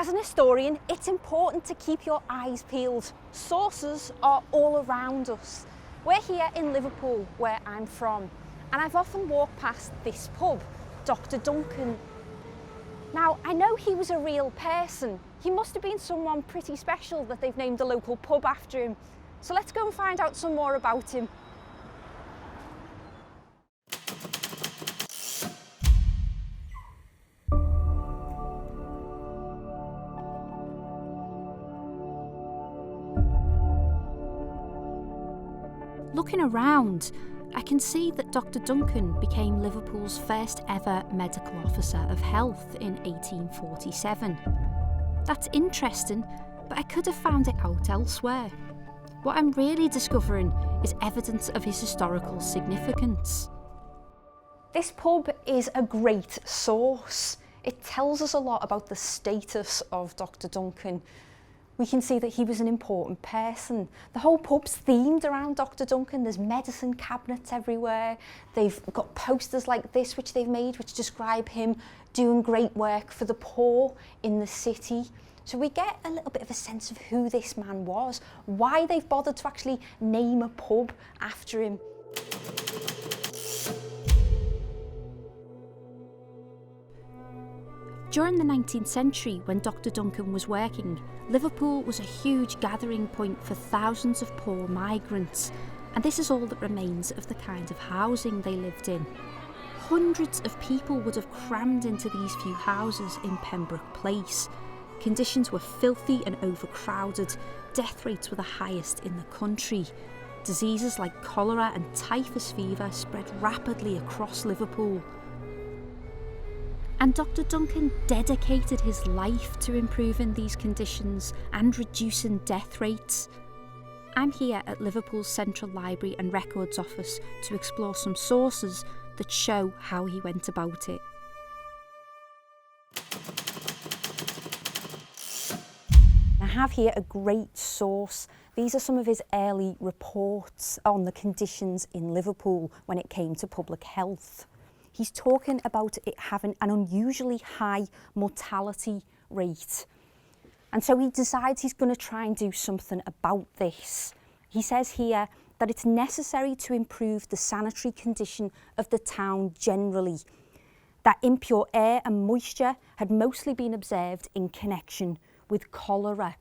As an historian, it's important to keep your eyes peeled. Sources are all around us. We're here in Liverpool, where I'm from, and I've often walked past this pub, Dr. Duncan. Now, I know he was a real person. He must have been someone pretty special that they've named the local pub after him. So let's go and find out some more about him. Looking around, I can see that Dr. Duncan became Liverpool's first ever medical officer of health in 1847. That's interesting, but I could have found it out elsewhere. What I'm really discovering is evidence of his historical significance. This pub is a great source. It tells us a lot about the status of Dr. Duncan. We can see that he was an important person. The whole pub's themed around Dr. Duncan. There's medicine cabinets everywhere. They've got posters like this which they've made which describe him doing great work for the poor in the city. So we get a little bit of a sense of who this man was, why they've bothered to actually name a pub after him. During the 19th century, when Dr. Duncan was working, Liverpool was a huge gathering point for thousands of poor migrants, and this is all that remains of the kind of housing they lived in. Hundreds of people would have crammed into these few houses in Pembroke Place. Conditions were filthy and overcrowded, death rates were the highest in the country. Diseases like cholera and typhus fever spread rapidly across Liverpool. And Dr. Duncan dedicated his life to improving these conditions and reducing death rates. I'm here at Liverpool's Central Library and Records Office to explore some sources that show how he went about it. I have here a great source. These are some of his early reports on the conditions in Liverpool when it came to public health. He's talking about it having an unusually high mortality rate. And so he decides he's going to try and do something about this. He says here that it's necessary to improve the sanitary condition of the town generally, that impure air and moisture had mostly been observed in connection with cholera.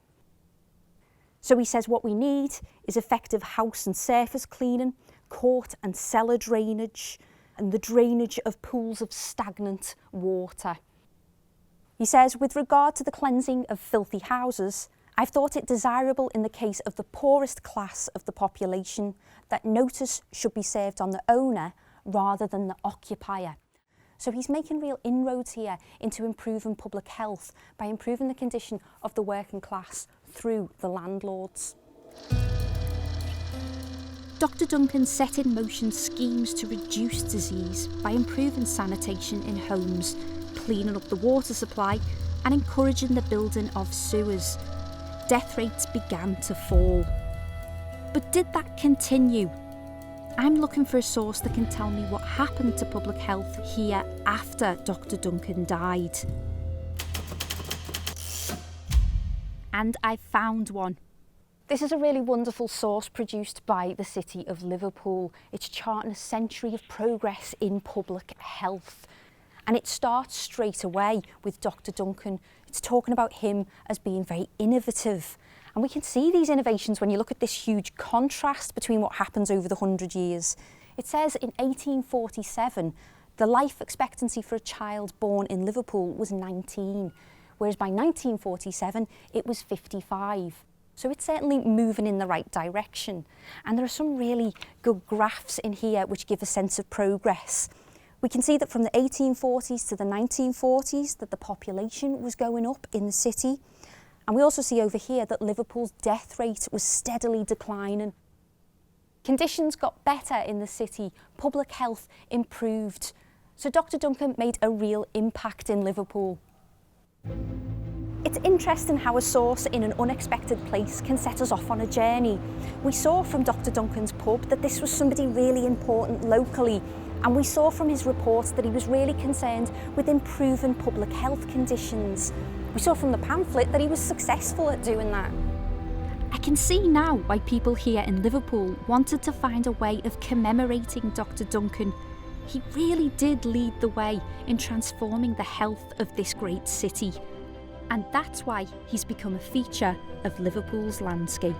So he says what we need is effective house and surface cleaning, court and cellar drainage, and the drainage of pools of stagnant water. He says, with regard to the cleansing of filthy houses, I've thought it desirable in the case of the poorest class of the population that notice should be served on the owner rather than the occupier. So he's making real inroads here into improving public health by improving the condition of the working class through the landlords. Dr. Duncan set in motion schemes to reduce disease by improving sanitation in homes, cleaning up the water supply and encouraging the building of sewers. Death rates began to fall. But did that continue? I'm looking for a source that can tell me what happened to public health here after Dr. Duncan died. And I found one. This is a really wonderful source produced by the City of Liverpool. It's Charton, a century of progress in public health. And it starts straight away with Dr. Duncan. It's talking about him as being very innovative. And we can see these innovations when you look at this huge contrast between what happens over the 100 years. It says in 1847, the life expectancy for a child born in Liverpool was 19, whereas by 1947, it was 55. So it's certainly moving in the right direction. And there are some really good graphs in here which give a sense of progress. We can see that from the 1840s to the 1940s that the population was going up in the city. And we also see over here that Liverpool's death rate was steadily declining. Conditions got better in the city, public health improved. So Dr. Duncan made a real impact in Liverpool. It's interesting how a source in an unexpected place can set us off on a journey. We saw from Dr. Duncan's pub that this was somebody really important locally, And we saw from his reports that he was really concerned with improving public health conditions. We saw from the pamphlet that he was successful at doing that. I can see now why people here in Liverpool wanted to find a way of commemorating Dr. Duncan. He really did lead the way in transforming the health of this great city. And that's why he's become a feature of Liverpool's landscape.